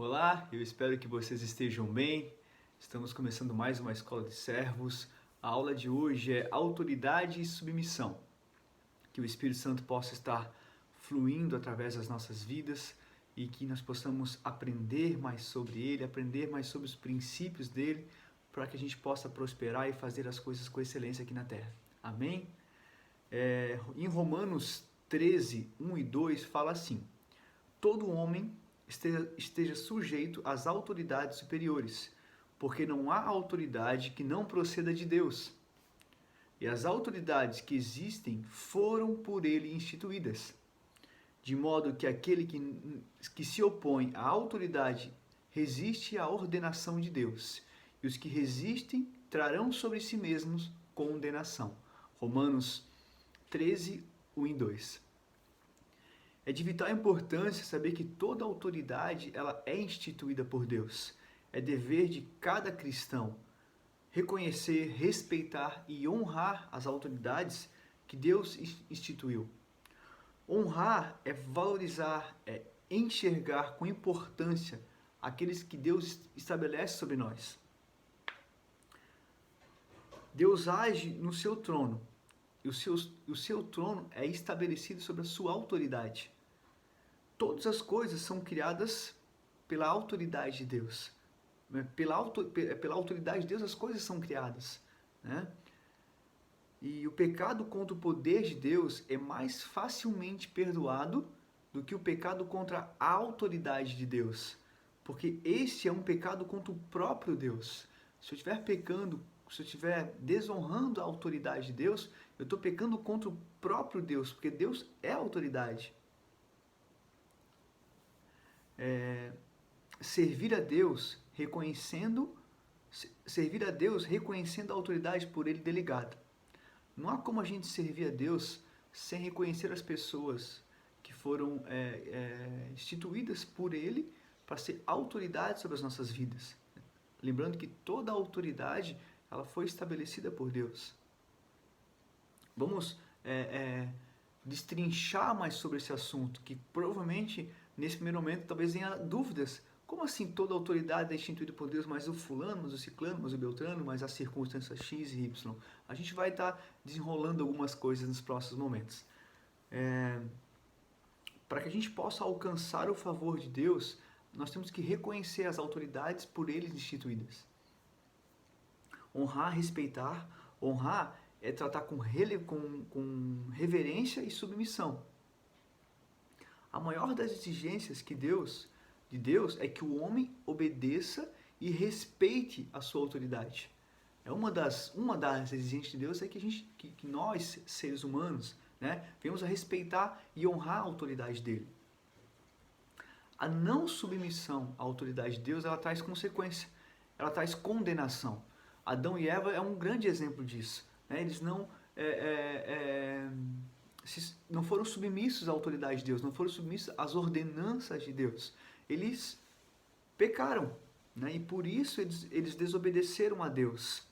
Olá, eu espero que vocês estejam bem. Estamos começando mais uma Escola de Servos. A aula de hoje é Autoridade e Submissão. Que o Espírito Santo possa estar fluindo através das nossas vidas e que nós possamos aprender mais sobre Ele, aprender mais sobre os princípios dEle, para que a gente possa prosperar e fazer as coisas com excelência aqui na Terra. Amém? Em Romanos 13, 1 e 2 fala assim: todo homem esteja sujeito às autoridades superiores, porque não há autoridade que não proceda de Deus. E as autoridades que existem foram por ele instituídas, de modo que aquele que se opõe à autoridade resiste à ordenação de Deus, e os que resistem trarão sobre si mesmos condenação. Romanos 13, 1 e 2. É de vital importância saber que toda autoridade ela é instituída por Deus. É dever de cada cristão reconhecer, respeitar e honrar as autoridades que Deus instituiu. Honrar é valorizar, é enxergar com importância aqueles que Deus estabelece sobre nós. Deus age no seu trono. E o seu trono é estabelecido sobre a sua autoridade. Todas as coisas são criadas pela autoridade de Deus. Pela autoridade de Deus as coisas são criadas. Né? E o pecado contra o poder de Deus é mais facilmente perdoado do que o pecado contra a autoridade de Deus. Porque esse é um pecado contra o próprio Deus. Se eu estiver pecando, se eu estiver desonrando a autoridade de Deus, eu estou pecando contra o próprio Deus, porque Deus é a autoridade. Servir a Deus reconhecendo a autoridade por ele delegada. Não há como a gente servir a Deus sem reconhecer as pessoas que foram instituídas por ele para ser autoridade sobre as nossas vidas. Lembrando que toda a autoridade ela foi estabelecida por Deus. Vamos destrinchar mais sobre esse assunto, que provavelmente, nesse primeiro momento, talvez tenha dúvidas. Como assim toda autoridade é instituída por Deus, mas o fulano, mas o ciclano, mas o beltrano, mas as circunstâncias X e Y? A gente vai estar desenrolando algumas coisas nos próximos momentos. Para que a gente possa alcançar o favor de Deus, nós temos que reconhecer as autoridades por eles instituídas. Honrar, respeitar. Honrar é tratar com reverência e submissão. A maior das exigências de Deus é que o homem obedeça e respeite a sua autoridade. Uma das exigências de Deus é que nós, seres humanos, venhamos a respeitar e honrar a autoridade dele. A não submissão à autoridade de Deus, ela traz consequência, ela traz condenação. Adão e Eva é um grande exemplo disso. Eles não foram submissos à autoridade de Deus, não foram submissos às ordenanças de Deus. Eles pecaram, e por isso eles desobedeceram a Deus.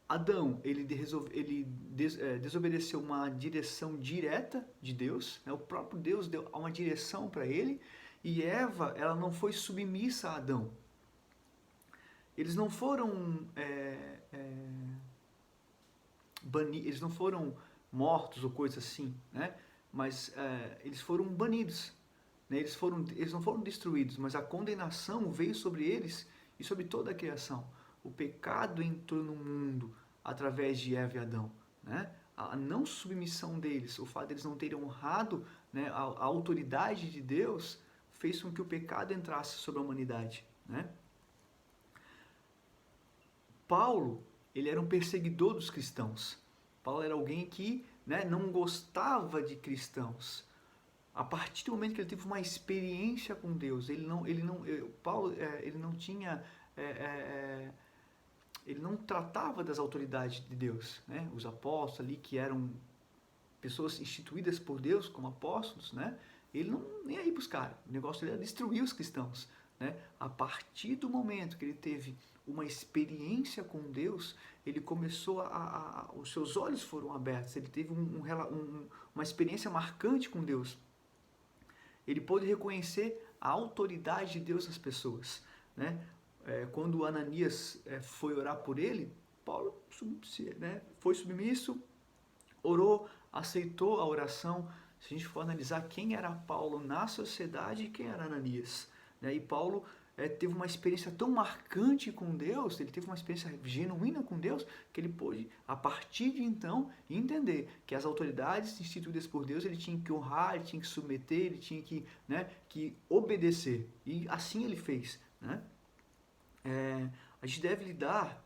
Adão, ele desobedeceu uma direção direta de Deus, o próprio Deus deu uma direção para ele, e Eva, ela não foi submissa a Adão. Eles não foram banidos, eles não foram mortos ou coisa assim, mas eles foram banidos. Eles não foram destruídos, mas a condenação veio sobre eles e sobre toda a criação. O pecado entrou no mundo através de Eva e Adão. A não submissão deles, o fato de eles não terem honrado a autoridade de Deus, fez com que o pecado entrasse sobre a humanidade. Paulo, ele era um perseguidor dos cristãos. Paulo era alguém que não gostava de cristãos. A partir do momento que ele teve uma experiência com Deus, Paulo não tratava das autoridades de Deus, os apóstolos ali que eram pessoas instituídas por Deus como apóstolos, ele não nem aí buscar. O negócio dele era destruir os cristãos. A partir do momento que ele teve uma experiência com Deus, ele começou os seus olhos foram abertos, ele teve uma experiência marcante com Deus. ele pôde reconhecer a autoridade de Deus nas pessoas, né? Quando Ananias foi orar por ele, Paulo foi submisso, orou, aceitou a oração. Se a gente for analisar quem era Paulo na sociedade e quem era Ananias, né? E Paulo teve uma experiência tão marcante com Deus, ele teve uma experiência genuína com Deus, que ele pôde, a partir de então, entender que as autoridades instituídas por Deus, ele tinha que honrar, ele tinha que submeter, ele tinha que, né, que obedecer. E assim ele fez, né? A gente deve lidar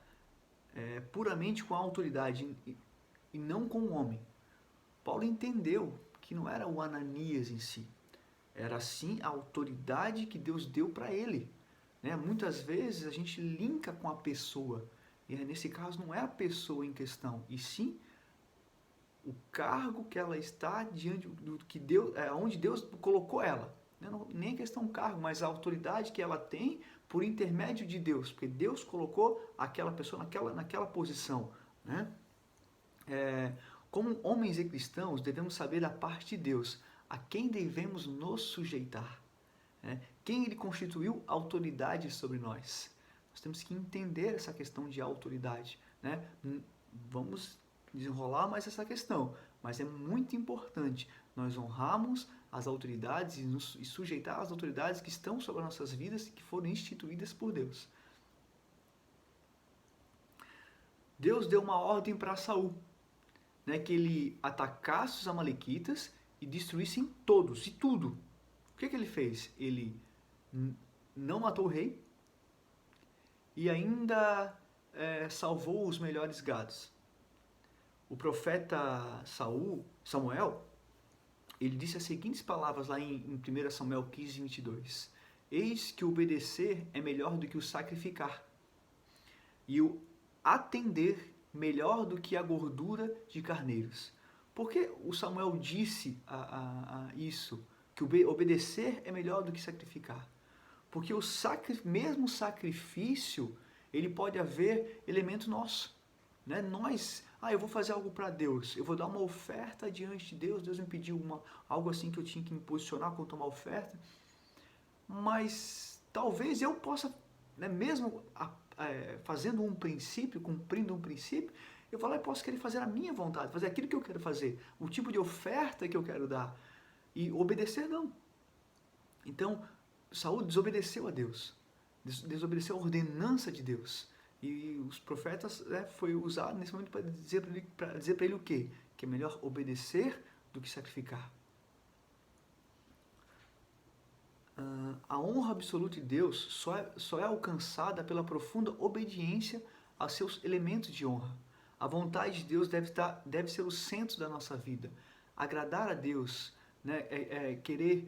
puramente com a autoridade e não com o homem. Paulo entendeu que não era o Ananias em si, era sim a autoridade que Deus deu para ele. Né? Muitas vezes a gente linka com a pessoa, e nesse caso não é a pessoa em questão, e sim o cargo que ela está diante do que Deus, onde Deus colocou ela. Não, nem a questão do cargo, mas a autoridade que ela tem por intermédio de Deus, porque Deus colocou aquela pessoa naquela posição. Né? Como homens e cristãos, devemos saber da parte de Deus a quem devemos nos sujeitar. Né? Quem ele constituiu autoridade sobre nós. Nós temos que entender essa questão de autoridade. Né? Vamos desenrolar mais essa questão, mas é muito importante nós honrarmos as autoridades e sujeitar as autoridades que estão sobre as nossas vidas e que foram instituídas por Deus. Deus deu uma ordem para Saul, né, que ele atacasse os amalequitas e destruíssem todos e tudo. O que ele fez? Ele não matou o rei e ainda salvou os melhores gados. O profeta Samuel, ele disse as seguintes palavras lá em 1 Samuel 15, 22. Eis que obedecer é melhor do que o sacrificar, e o atender melhor do que a gordura de carneiros. Por que o Samuel disse isso? Que obedecer é melhor do que sacrificar. Porque o mesmo sacrifício, ele pode haver elemento nosso. Né? Eu vou fazer algo para Deus, eu vou dar uma oferta diante de Deus, Deus me pediu algo assim que eu tinha que me posicionar quanto a uma oferta, mas talvez eu possa, né, mesmo fazendo um princípio, cumprindo um princípio, eu vou lá e posso querer fazer a minha vontade, fazer aquilo que eu quero fazer, o tipo de oferta que eu quero dar, e obedecer não. Então, Saul desobedeceu a Deus, desobedeceu a ordenança de Deus. E os profetas foi usado nesse momento para dizer para ele o quê? Que é melhor obedecer do que sacrificar. A honra absoluta de Deus só é alcançada pela profunda obediência aos seus elementos de honra. A vontade de Deus deve ser o centro da nossa vida. Agradar a Deus, né, querer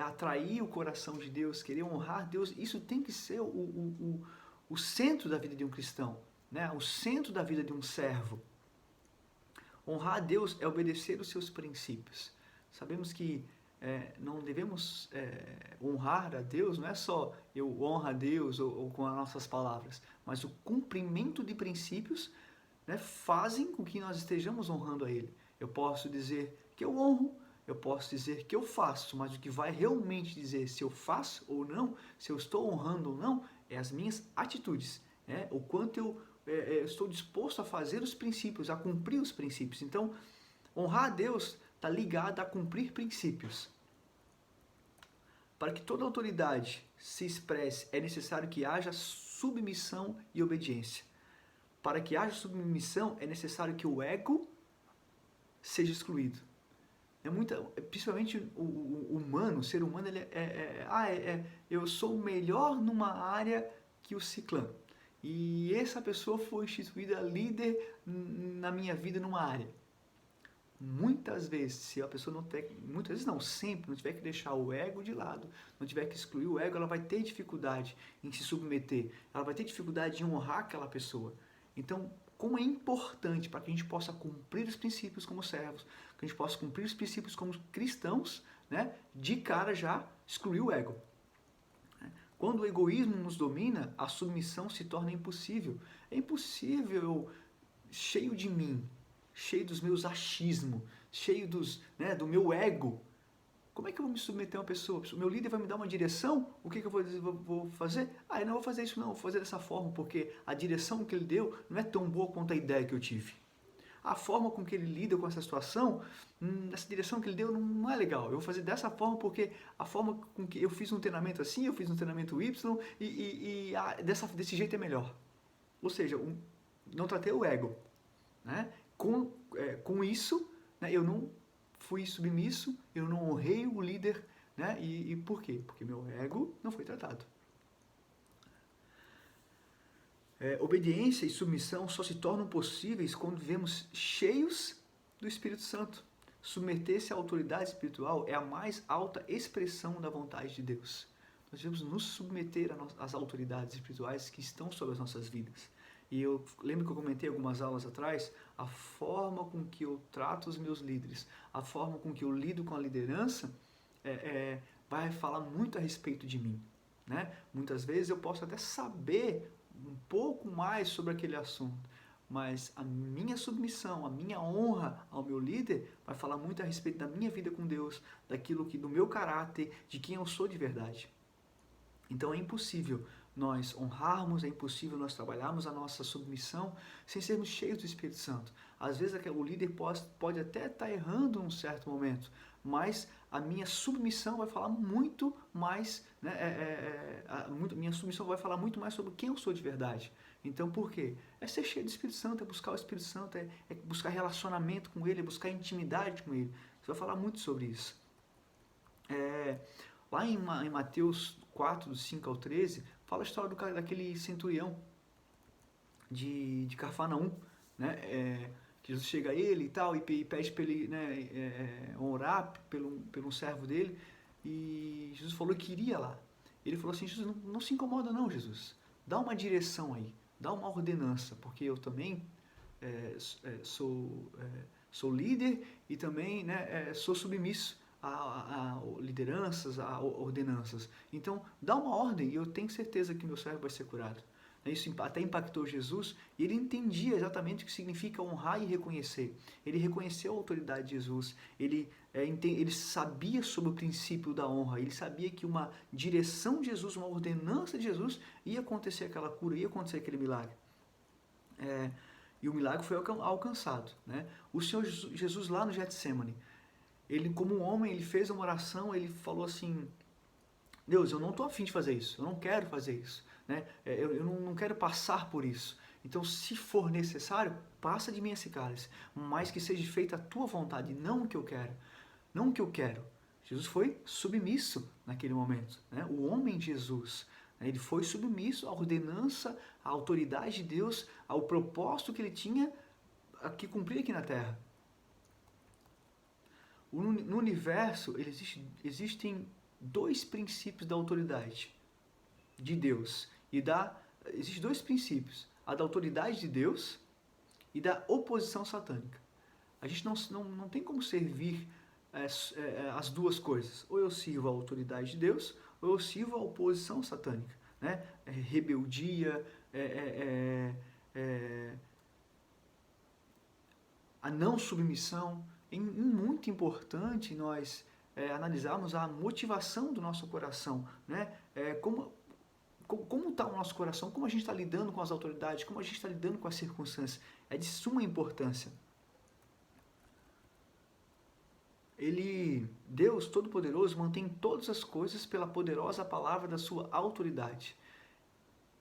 atrair o coração de Deus, querer honrar Deus, isso tem que ser o centro da vida de um cristão, né? O centro da vida de um servo. Honrar a Deus é obedecer os seus princípios. Sabemos que não devemos honrar a Deus, não é só eu honro a Deus ou com as nossas palavras, mas o cumprimento de princípios, né, fazem com que nós estejamos honrando a Ele. Eu posso dizer que eu honro, eu posso dizer que eu faço, mas o que vai realmente dizer se eu faço ou não, se eu estou honrando ou não, é as minhas atitudes, o quanto eu estou disposto a fazer os princípios, a cumprir os princípios. Então, honrar a Deus está ligado a cumprir princípios. Para que toda autoridade se expresse, é necessário que haja submissão e obediência. Para que haja submissão, é necessário que o ego seja excluído. Principalmente o ser humano, ele eu sou melhor numa área que o ciclano. E essa pessoa foi instituída líder na minha vida numa área. Muitas vezes, se a pessoa sempre não tiver que deixar o ego de lado, não tiver que excluir o ego, ela vai ter dificuldade em se submeter, ela vai ter dificuldade em honrar aquela pessoa. Então, como é importante para que a gente possa cumprir os princípios como servos, que a gente possa cumprir os princípios como cristãos, né, de cara já excluir o ego. Quando o egoísmo nos domina, a submissão se torna impossível. É impossível eu, cheio de mim, cheio dos meus achismos, cheio do meu ego, Como é que eu vou me submeter a uma pessoa? O meu líder vai me dar uma direção? O que eu vou fazer? Eu não vou fazer isso não, vou fazer dessa forma, porque a direção que ele deu não é tão boa quanto a ideia que eu tive. A forma com que ele lida com essa situação, essa direção que ele deu não é legal. Eu vou fazer dessa forma porque a forma com que eu fiz um treinamento assim, eu fiz um treinamento Y desse jeito é melhor. Ou seja, não tratei o ego. Né? Com isso, né, eu não fui submisso, eu não honrei o líder, né? E por quê? Porque meu ego não foi tratado. Obediência e submissão só se tornam possíveis quando vivemos cheios do Espírito Santo. Submeter-se à autoridade espiritual é a mais alta expressão da vontade de Deus. Nós devemos nos submeter às autoridades espirituais que estão sobre as nossas vidas. E eu lembro que eu comentei algumas aulas atrás, a forma com que eu trato os meus líderes, a forma com que eu lido com a liderança, vai falar muito a respeito de mim. Né? Muitas vezes eu posso até saber um pouco mais sobre aquele assunto, mas a minha submissão, a minha honra ao meu líder vai falar muito a respeito da minha vida com Deus, do meu caráter, de quem eu sou de verdade. Então é impossível nós honrarmos, é impossível nós trabalharmos a nossa submissão sem sermos cheios do Espírito Santo. Às vezes o líder pode até estar errando num certo momento, mas a minha submissão vai falar muito mais, né, minha submissão vai falar muito mais sobre quem eu sou de verdade. Então, por quê? É ser cheio do Espírito Santo, é buscar o Espírito Santo, é buscar relacionamento com Ele, é buscar intimidade com Ele. Você vai falar muito sobre isso. Lá em Mateus 4, do 5 ao 13, fala a história daquele centurião de Cafarnaum, né? Que Jesus chega a ele e tal, e pede para ele, né, orar pelo servo dele, e Jesus falou que iria lá. Ele falou assim, Jesus, não se incomoda não, Jesus, dá uma direção aí, dá uma ordenança, porque eu também sou líder e também, né, sou submisso a lideranças, a ordenanças. Então, dá uma ordem e eu tenho certeza que meu servo vai ser curado. Isso até impactou Jesus e ele entendia exatamente o que significa honrar e reconhecer. Ele reconheceu a autoridade de Jesus, ele sabia sobre o princípio da honra, ele sabia que uma direção de Jesus, uma ordenança de Jesus, ia acontecer aquela cura, ia acontecer aquele milagre. E o milagre foi alcançado. Né? O Senhor Jesus lá no Getsemane, ele como um homem, ele fez uma oração, ele falou assim, Deus, eu não estou afim de fazer isso, eu não quero fazer isso. Né? Eu não quero passar por isso. Então, se for necessário, passa de mim esse cálice, mas que seja feita a tua vontade, não o que eu quero. Não o que eu quero. Jesus foi submisso naquele momento. Né? O homem Jesus, né? Ele foi submisso à ordenança, à autoridade de Deus, ao propósito que ele tinha que cumprir aqui na Terra. No universo, existem dois princípios da autoridade de Deus. Existem dois princípios, a da autoridade de Deus e da oposição satânica. A gente não tem como servir as duas coisas. Ou eu sirvo a autoridade de Deus, ou eu sirvo a oposição satânica. Né? Rebeldia, a não submissão. É muito importante nós analisarmos a motivação do nosso coração. Né? Como está o nosso coração, como a gente está lidando com as autoridades, como a gente está lidando com as circunstâncias. É de suma importância. Deus Todo-Poderoso, mantém todas as coisas pela poderosa palavra da sua autoridade.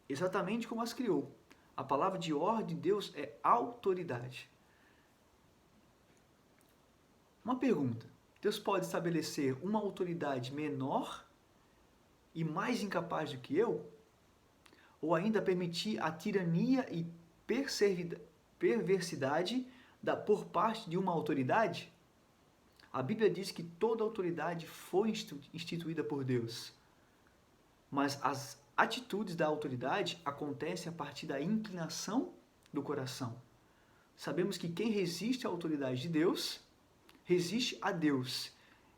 Exatamente como as criou. A palavra de ordem de Deus é autoridade. Uma pergunta. Deus pode estabelecer uma autoridade menor e mais incapaz do que eu? Ou ainda permitir a tirania e perversidade por parte de uma autoridade? A Bíblia diz que toda autoridade foi instituída por Deus. Mas as atitudes da autoridade acontecem a partir da inclinação do coração. Sabemos que quem resiste à autoridade de Deus, resiste a Deus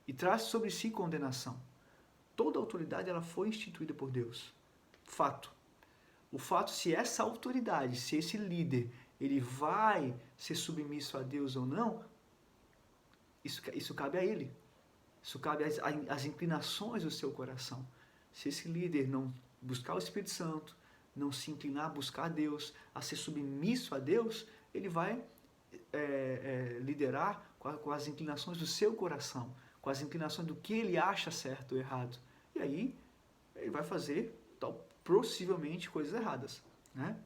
e traz sobre si condenação. Toda autoridade ela foi instituída por Deus. Fato. O fato se essa autoridade, se esse líder, ele vai ser submisso a Deus ou não, isso cabe a ele. Isso cabe às inclinações do seu coração. Se esse líder não buscar o Espírito Santo, não se inclinar a buscar a Deus, a ser submisso a Deus, ele vai liderar com as inclinações do seu coração, com as inclinações do que ele acha certo ou errado. E aí ele vai fazer possivelmente coisas erradas, né?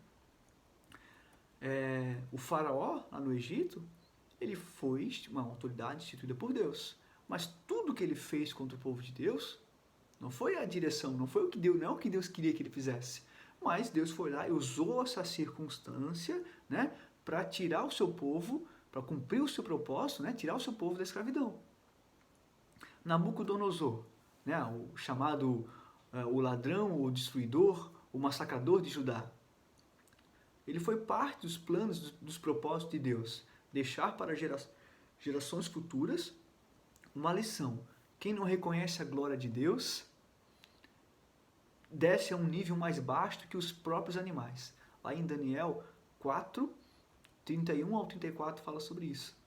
O faraó, lá no Egito, ele foi uma autoridade instituída por Deus. Mas tudo que ele fez contra o povo de Deus não foi a direção, não foi o que Deus, não é o que Deus queria que ele fizesse. Mas Deus foi lá e usou essa circunstância, né, para tirar o seu povo, para cumprir o seu propósito, né, tirar o seu povo da escravidão. Nabucodonosor, né, o chamado o ladrão, o destruidor, o massacrador de Judá. Ele foi parte dos planos, dos propósitos de Deus. Deixar para gerações futuras uma lição. Quem não reconhece a glória de Deus desce a um nível mais baixo do que os próprios animais. Lá em Daniel 4, 31 ao 34 fala sobre isso.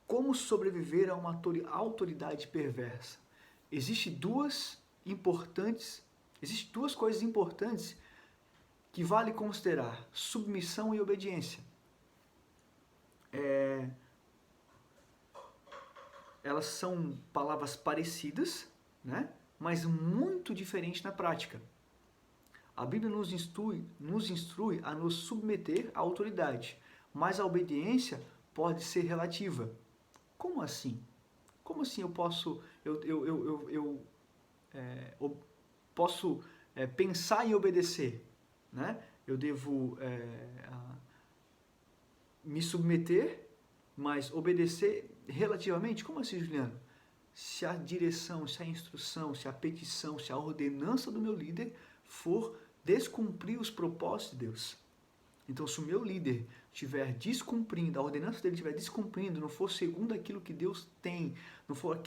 Como sobreviver a uma autoridade perversa? Existem duas coisas importantes que vale considerar: submissão e obediência. Elas são palavras parecidas, né? Mas muito diferentes na prática. A Bíblia nos instrui a nos submeter à autoridade, mas a obediência pode ser relativa. Como assim? Como assim eu posso pensar em obedecer, né? Eu devo me submeter, mas obedecer relativamente? Como assim, Juliano? Se a direção, se a instrução, se a petição, se a ordenança do meu líder for descumprir os propósitos de Deus. Então, se o meu líder estiver descumprindo, a ordenança dele estiver descumprindo, não for segundo aquilo que Deus tem, não for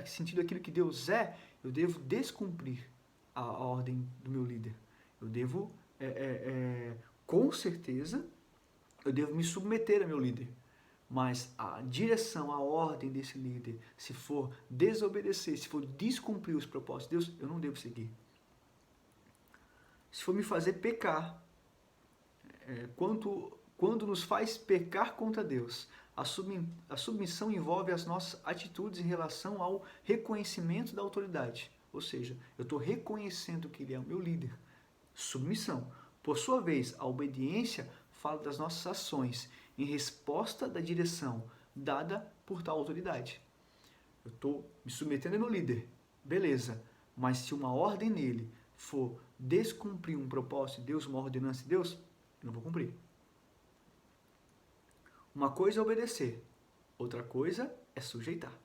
sentido aquilo que Deus é, eu devo descumprir a ordem do meu líder. Eu devo, com certeza, eu devo me submeter ao meu líder. Mas a direção, a ordem desse líder, se for desobedecer, se for descumprir os propósitos de Deus, eu não devo seguir. Se for me fazer pecar, quando nos faz pecar contra Deus, a submissão envolve as nossas atitudes em relação ao reconhecimento da autoridade. Ou seja, eu estou reconhecendo que Ele é o meu líder. Submissão. Por sua vez, a obediência fala das nossas ações em resposta da direção dada por tal autoridade. Eu estou me submetendo ao meu líder, beleza, mas se uma ordem nele for descumprir um propósito de Deus, uma ordenança de Deus, eu não vou cumprir. Uma coisa é obedecer, outra coisa é sujeitar.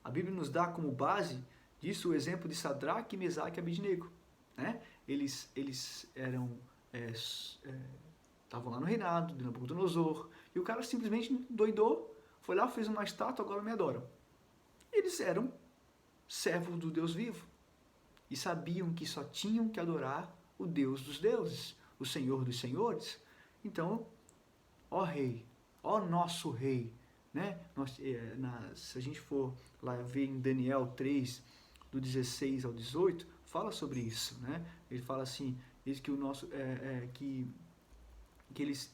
A Bíblia nos dá como base disso o exemplo de Sadraque, Mesaque e Abednego, né? Eles eram estavam lá no reinado de Nabucodonosor, e o cara simplesmente doidou, foi lá, fez uma estátua, agora me adoram. Eles eram servos do Deus vivo e sabiam que só tinham que adorar o Deus dos deuses, o Senhor dos senhores. Então, ó rei, ó nosso rei, né? Se a gente for lá ver em Daniel 3, do 16 ao 18, fala sobre isso, né? Ele fala assim, diz que o nosso que eles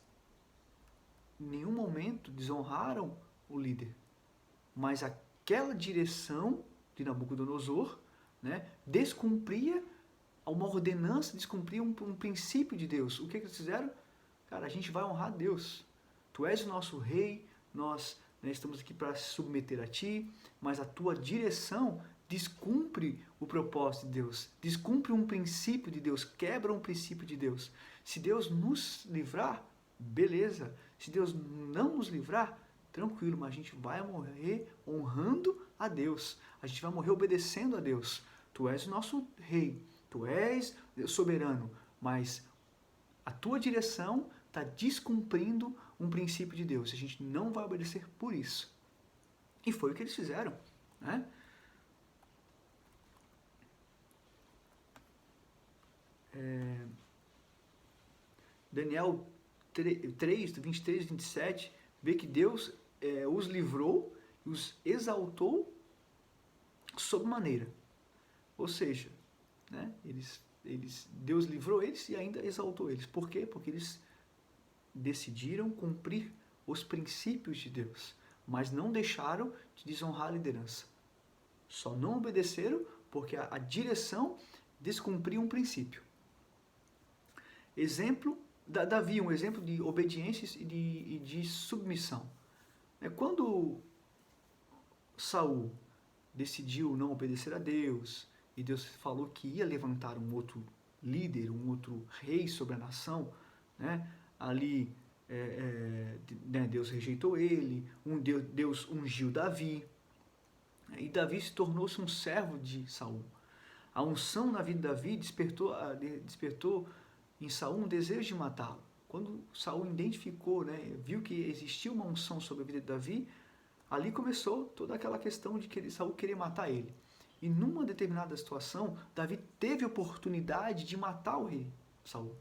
em nenhum momento desonraram o líder, mas aquela direção de Nabucodonosor, né, descumpria uma ordenança, descumpria um princípio de Deus. O que eles fizeram? Cara, a gente vai honrar Deus. Tu és o nosso rei, nós estamos aqui para se submeter a ti, mas a tua direção descumpre o propósito de Deus, descumpre um princípio de Deus, quebra um princípio de Deus. Se Deus nos livrar, beleza. Se Deus não nos livrar, tranquilo, mas a gente vai morrer honrando a Deus. A gente vai morrer obedecendo a Deus. Tu és o nosso rei, tu és soberano, mas a tua direção está descumprindo um princípio de Deus. A gente não vai obedecer por isso. E foi o que eles fizeram, né? Daniel 3, 23 e 27, vê que Deus os livrou, os exaltou sob maneira. Ou seja, né, Deus livrou eles e ainda exaltou eles. Por quê? Porque eles decidiram cumprir os princípios de Deus, mas não deixaram de desonrar a liderança. Só não obedeceram porque a direção descumpriu um princípio. Exemplo, Davi, um exemplo de obediência e de submissão. Quando Saul decidiu não obedecer a Deus, e Deus falou que ia levantar um outro líder, um outro rei sobre a nação, né? Ali Deus rejeitou ele, Deus ungiu Davi, e Davi se tornou-se um servo de Saul. A unção na vida de Davi despertou em Saul um desejo de matá-lo. Quando Saul identificou, viu que existia uma unção sobre a vida de Davi, ali começou toda aquela questão de Saul querer matar ele. E numa determinada situação, Davi teve a oportunidade de matar o rei Saul.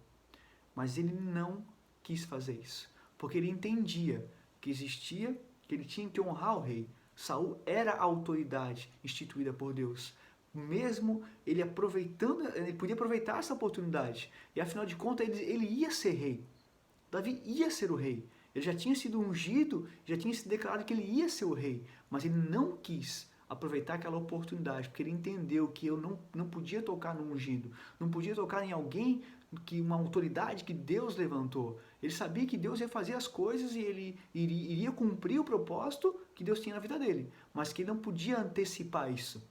Mas ele não quis fazer isso, porque ele entendia que ele tinha que honrar o rei. Saul era a autoridade instituída por Deus. Mesmo ele podia aproveitar essa oportunidade. E afinal de contas, ele ia ser rei. Davi ia ser o rei. Ele já tinha sido ungido, já tinha se declarado que ele ia ser o rei. Mas ele não quis aproveitar aquela oportunidade, porque ele entendeu que eu não podia tocar no ungido, não podia tocar em alguém, uma autoridade que Deus levantou. Ele sabia que Deus ia fazer as coisas e ele iria cumprir o propósito que Deus tinha na vida dele, mas que ele não podia antecipar isso.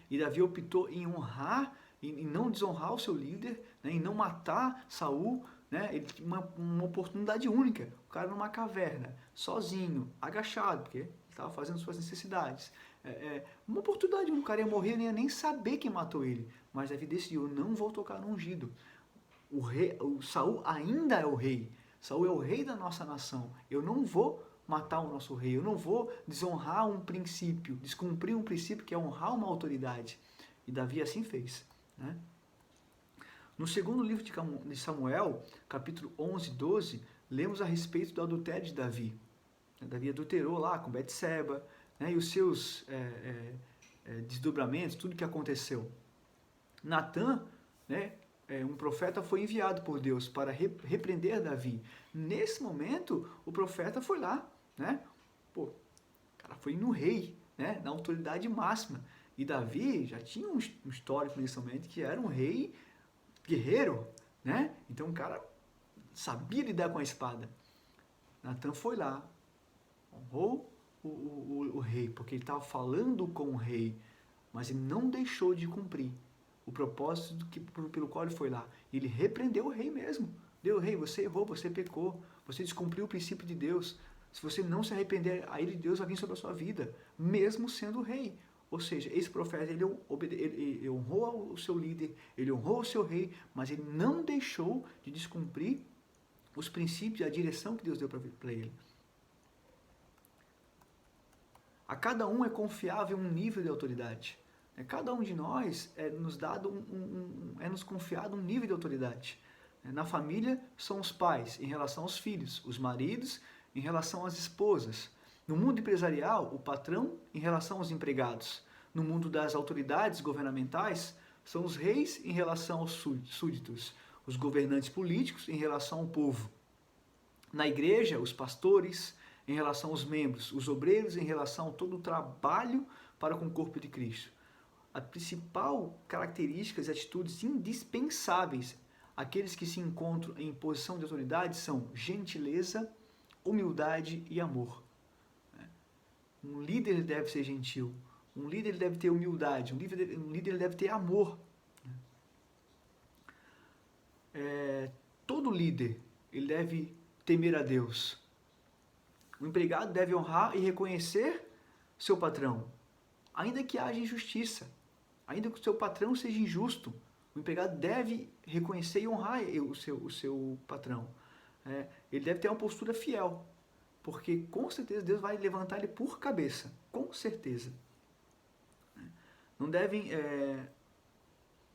E Davi optou em honrar, em não desonrar o seu líder, em não matar Saul. Ele tinha uma oportunidade única, o cara numa caverna, sozinho, agachado, porque ele estava fazendo suas necessidades. Uma oportunidade única, o cara ia morrer, nem ia nem saber quem matou ele. Mas Davi decidiu, eu não vou tocar no ungido. O Saul ainda é o rei. Saul é o rei da nossa nação. Eu não vou matar o nosso rei. Eu não vou desonrar um princípio, descumprir um princípio que é honrar uma autoridade. E Davi assim fez. No segundo livro de Samuel, capítulo 11, 12, lemos a respeito do adultério de Davi. Davi adulterou lá com Betseba, e os seus desdobramentos, tudo que aconteceu. Natã, um profeta, foi enviado por Deus para repreender Davi. Nesse momento, o profeta foi lá, o cara foi no rei, na autoridade máxima. E Davi já tinha um histórico nesse momento que era um rei guerreiro, Então o cara sabia lidar com a espada. Natã foi lá, honrou o rei, porque ele estava falando com o rei, mas ele não deixou de cumprir o propósito pelo qual ele foi lá. Ele repreendeu o rei mesmo. Rei, você errou, você pecou, você descumpriu o princípio de Deus. Se você não se arrepender, a ira de Deus vai vir sobre a sua vida, mesmo sendo rei. Ou seja, esse profeta, ele honrou o seu líder, ele honrou o seu rei, mas ele não deixou de descumprir os princípios e a direção que Deus deu para ele. A cada um é confiável um nível de autoridade. Cada um de nós nos confiado um nível de autoridade. Na família, são os pais em relação aos filhos, os maridos em relação às esposas. No mundo empresarial, o patrão em relação aos empregados. No mundo das autoridades governamentais, são os reis em relação aos súditos, os governantes políticos em relação ao povo. Na igreja, os pastores em relação aos membros, os obreiros em relação a todo o trabalho para com o corpo de Cristo. A principal características e atitudes indispensáveis àqueles que se encontram em posição de autoridade são gentileza, humildade e amor. Um líder deve ser gentil, um líder deve ter humildade, um líder deve ter amor. Todo líder ele deve temer a Deus. O empregado deve honrar e reconhecer seu patrão, ainda que haja injustiça, ainda que o seu patrão seja injusto. O empregado deve reconhecer e honrar o seu patrão. Ele deve ter uma postura fiel, porque com certeza Deus vai levantar ele por cabeça, com certeza. Não devem,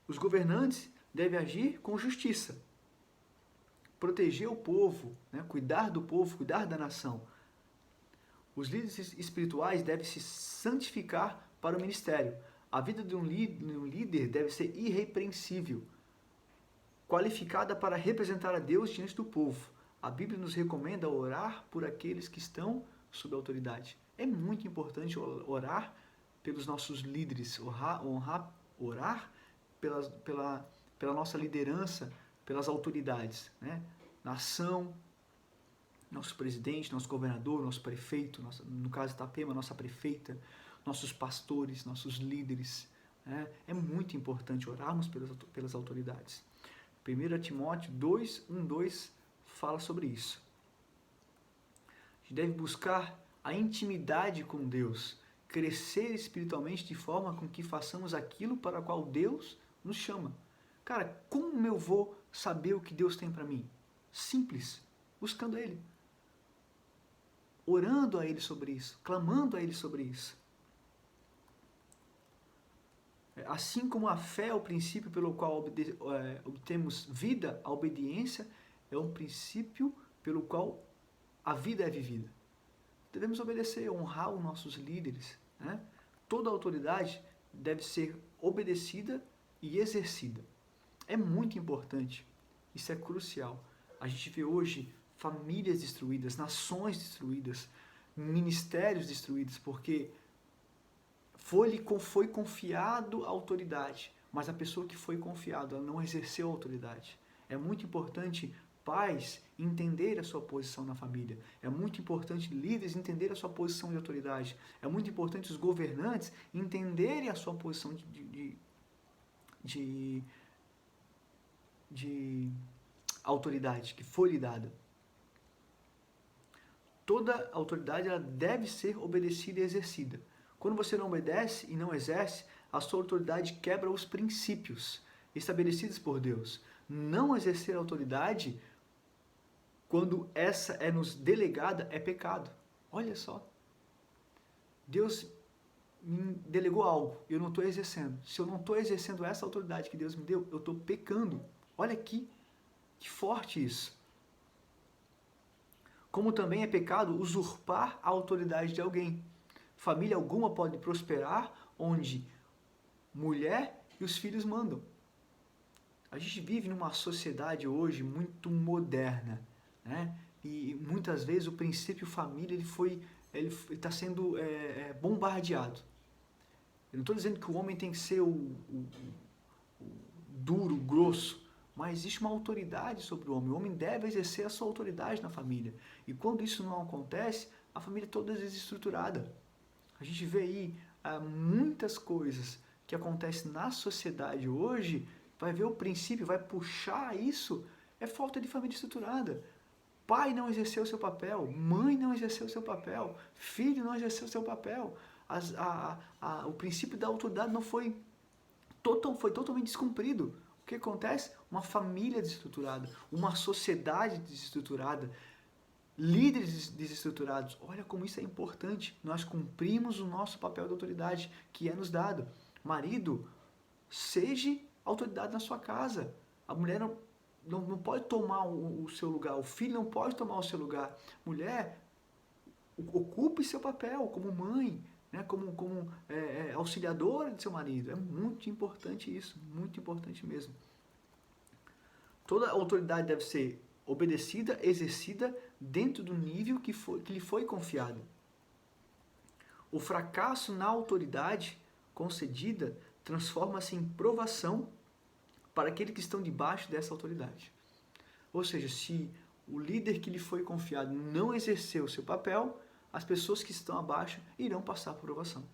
os governantes devem agir com justiça, proteger o povo, cuidar do povo, cuidar da nação. Os líderes espirituais devem se santificar para o ministério. A vida de um líder deve ser irrepreensível, qualificada para representar a Deus diante do povo. A Bíblia nos recomenda orar por aqueles que estão sob autoridade. É muito importante orar pelos nossos líderes, orar pela nossa liderança, pelas autoridades, né? Nação, nosso presidente, nosso governador, nosso prefeito, no caso Itapema, nossa prefeita, nossos pastores, nossos líderes. Né? É muito importante orarmos pelas autoridades. 1 Timóteo 2, 1, 2 fala sobre isso. A gente deve buscar a intimidade com Deus, crescer espiritualmente de forma com que façamos aquilo para o qual Deus nos chama. Cara, como eu vou saber o que Deus tem para mim? Simples, buscando Ele. Orando a Ele sobre isso, clamando a Ele sobre isso. Assim como a fé é o princípio pelo qual obtemos vida, a obediência é um princípio pelo qual a vida é vivida. Devemos obedecer, honrar os nossos líderes. Né? Toda autoridade deve ser obedecida e exercida. É muito importante, isso é crucial. A gente vê hoje famílias destruídas, nações destruídas, ministérios destruídos, porque foi confiado a autoridade, mas a pessoa que foi confiada, ela não exerceu a autoridade. É muito importante pais entenderem a sua posição na família. É muito importante líderes entenderem a sua posição de autoridade. É muito importante os governantes entenderem a sua posição de autoridade que foi lhe dada. Toda autoridade ela deve ser obedecida e exercida. Quando você não obedece e não exerce, a sua autoridade quebra os princípios estabelecidos por Deus. Não exercer a autoridade, quando essa é nos delegada, é pecado. Olha só. Deus me delegou algo, eu não estou exercendo. Se eu não estou exercendo essa autoridade que Deus me deu, eu estou pecando. Olha aqui, que forte isso. Como também é pecado usurpar a autoridade de alguém. Família alguma pode prosperar onde mulher e os filhos mandam. A gente vive numa sociedade hoje muito moderna, né? E muitas vezes o princípio família ele está sendo bombardeado. Eu não estou dizendo que o homem tem que ser o duro, grosso, mas existe uma autoridade sobre o homem. O homem deve exercer a sua autoridade na família. E quando isso não acontece, a família toda é desestruturada. A gente vê aí muitas coisas que acontecem na sociedade hoje, vai ver o princípio, vai puxar isso, é falta de família estruturada. Pai não exerceu o seu papel, mãe não exerceu o seu papel, filho não exerceu o seu papel. O princípio da autoridade não foi totalmente descumprido. O que acontece? Uma família desestruturada, uma sociedade desestruturada, líderes desestruturados. Olha como isso é importante. Nós cumprimos o nosso papel de autoridade que é nos dado. Marido, seja autoridade na sua casa. A mulher não pode tomar o seu lugar. O filho não pode tomar o seu lugar. Mulher, ocupe seu papel como mãe, né? como auxiliadora de seu marido. É muito importante isso. Muito importante mesmo. Toda autoridade deve ser obedecida, exercida dentro do nível que lhe foi confiado. O fracasso na autoridade concedida transforma-se em provação para aqueles que estão debaixo dessa autoridade. Ou seja, se o líder que lhe foi confiado não exerceu o seu papel, as pessoas que estão abaixo irão passar por provação.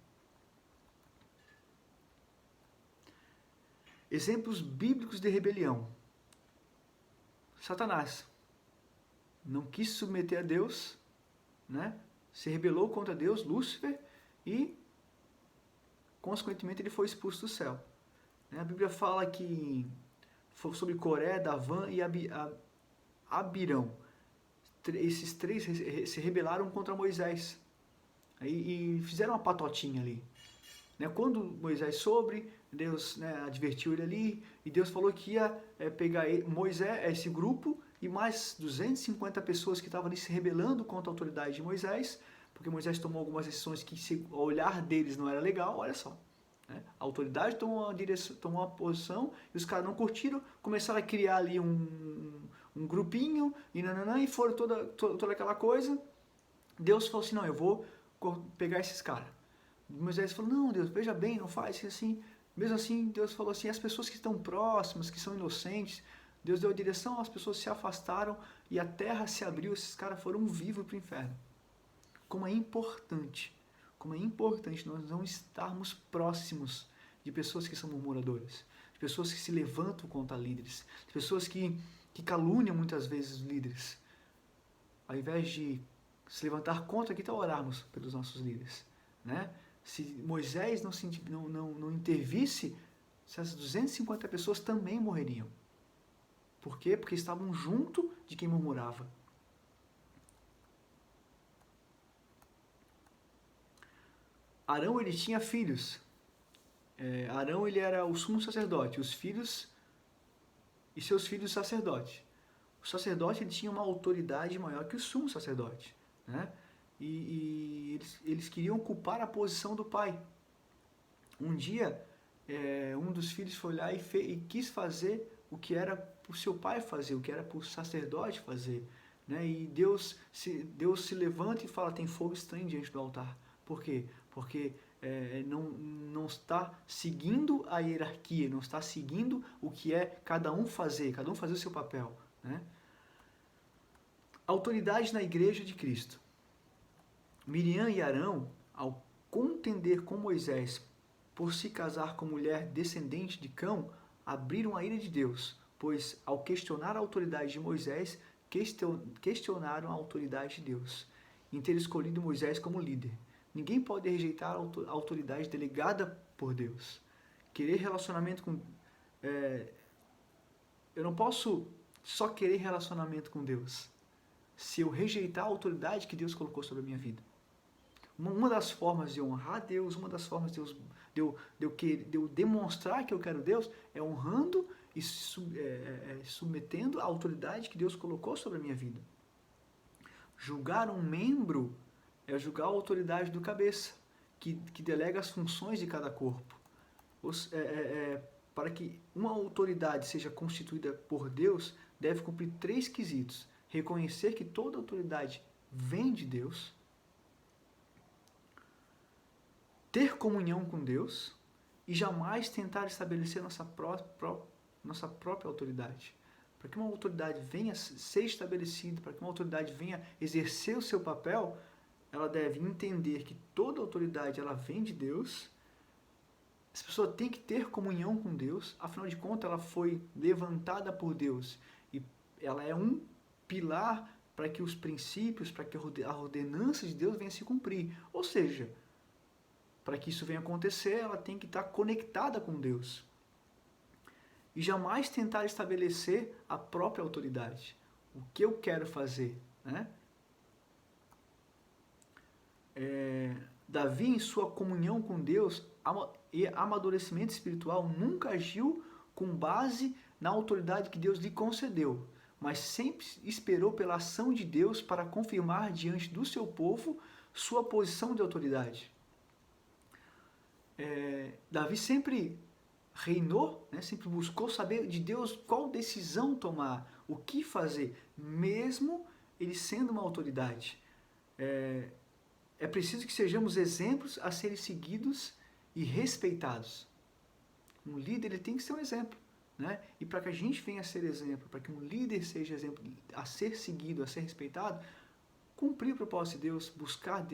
Exemplos bíblicos de rebelião. Satanás não quis submeter a Deus, né? Se rebelou contra Deus, Lúcifer, e consequentemente ele foi expulso do céu. A Bíblia fala que sobre Coré, Davã e Abirão. Esses três se rebelaram contra Moisés e fizeram uma patotinha ali. Quando Moisés soube, Deus advertiu ele ali, e Deus falou que ia pegar Moisés, esse grupo, e mais 250 pessoas que estavam ali se rebelando contra a autoridade de Moisés, porque Moisés tomou algumas decisões que, se o olhar deles não era legal, olha só. Né? A autoridade tomou uma direção, tomou uma posição, e os caras não curtiram, começaram a criar ali um grupinho, e foram toda aquela coisa. Deus falou assim, não, eu vou pegar esses caras. Moisés falou, não, Deus, veja bem, não faz assim. Mesmo assim, Deus falou assim, as pessoas que estão próximas, que são inocentes, Deus deu a direção, as pessoas se afastaram e a terra se abriu, esses caras foram vivos para o inferno. Como é importante nós não estarmos próximos de pessoas que são murmuradoras, de pessoas que se levantam contra líderes, de pessoas que caluniam muitas vezes os líderes. Ao invés de se levantar contra, que tal orarmos pelos nossos líderes? Né? Se Moisés não intervisse, essas 250 pessoas também morreriam. Por quê? Porque estavam junto de quem murmurava. Arão, ele tinha filhos. Arão, ele era o sumo sacerdote, os filhos e seus filhos sacerdotes. O sacerdote, ele tinha uma autoridade maior que o sumo sacerdote, né? E eles queriam ocupar a posição do pai. Um dia, um dos filhos foi lá e quis fazer o que era para o seu pai fazer, o que era para o sacerdote fazer. Né? E Deus se levanta e fala, tem fogo estranho diante do altar. Por quê? Porque não está seguindo a hierarquia, não está seguindo o que é cada um fazer o seu papel. Né? Autoridade na igreja de Cristo. Miriam e Arão, ao contender com Moisés por se casar com mulher descendente de Cão, abriram a ira de Deus, pois ao questionar a autoridade de Moisés, questionaram a autoridade de Deus, em ter escolhido Moisés como líder. Ninguém pode rejeitar a autoridade delegada por Deus. Querer relacionamento com... eu não posso só querer relacionamento com Deus se eu rejeitar a autoridade que Deus colocou sobre a minha vida. Uma das formas de honrar Deus, uma das formas de eu demonstrar que eu quero Deus, é honrando e submetendo a autoridade que Deus colocou sobre a minha vida. Julgar um membro é julgar a autoridade do cabeça, que delega as funções de cada corpo. Para que uma autoridade seja constituída por Deus, deve cumprir 3 quesitos. Reconhecer que toda autoridade vem de Deus, ter comunhão com Deus e jamais tentar estabelecer nossa própria autoridade. Para que uma autoridade venha ser estabelecida, para que uma autoridade venha exercer o seu papel, ela deve entender que toda autoridade ela vem de Deus. Essa pessoa tem que ter comunhão com Deus, afinal de contas ela foi levantada por Deus e ela é um pilar para que os princípios, para que a ordenança de Deus venha se cumprir. Ou seja, para que isso venha acontecer, ela tem que estar conectada com Deus. E jamais tentar estabelecer a própria autoridade. O que eu quero fazer, né? Davi, em sua comunhão com Deus e amadurecimento espiritual, nunca agiu com base na autoridade que Deus lhe concedeu, mas sempre esperou pela ação de Deus para confirmar diante do seu povo sua posição de autoridade. Davi sempre reinou, né? Sempre buscou saber de Deus qual decisão tomar, o que fazer, mesmo ele sendo uma autoridade. É preciso que sejamos exemplos a serem seguidos e respeitados. Um líder ele tem que ser um exemplo. Né? E para que a gente venha a ser exemplo, para que um líder seja exemplo a ser seguido, a ser respeitado, cumprir o propósito de Deus, buscar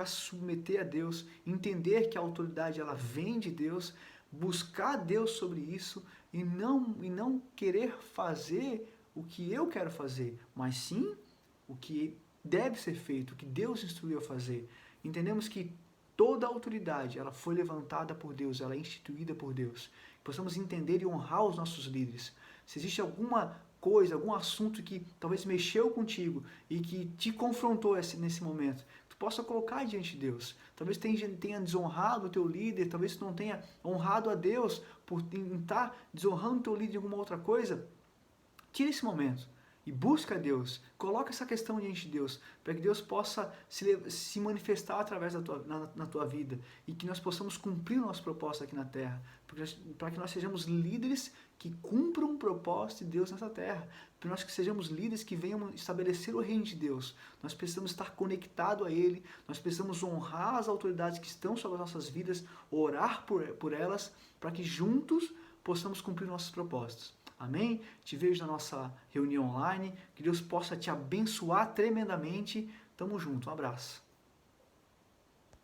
se submeter a Deus, entender que a autoridade ela vem de Deus, buscar Deus sobre isso e não querer fazer o que eu quero fazer, mas sim o que deve ser feito, o que Deus instruiu a fazer. Entendemos que toda a autoridade ela foi levantada por Deus, ela é instituída por Deus. Possamos entender e honrar os nossos líderes. Se existe alguma coisa, algum assunto que talvez mexeu contigo e que te confrontou nesse momento, tu possa colocar diante de Deus. Talvez tenha desonrado o teu líder, talvez tu não tenha honrado a Deus por estar desonrando o teu líder em alguma outra coisa. Tira esse momento e busca a Deus. Coloca essa questão diante de Deus, para que Deus possa se manifestar através na tua vida e que nós possamos cumprir o nosso propósito aqui na terra, para que nós sejamos líderes que cumpram o propósito de Deus nessa terra, para nós que sejamos líderes que venham estabelecer o reino de Deus. Nós precisamos estar conectados a Ele, nós precisamos honrar as autoridades que estão sobre as nossas vidas, orar por elas, para que juntos possamos cumprir nossos propósitos. Amém? Te vejo na nossa reunião online, que Deus possa te abençoar tremendamente. Tamo junto, um abraço.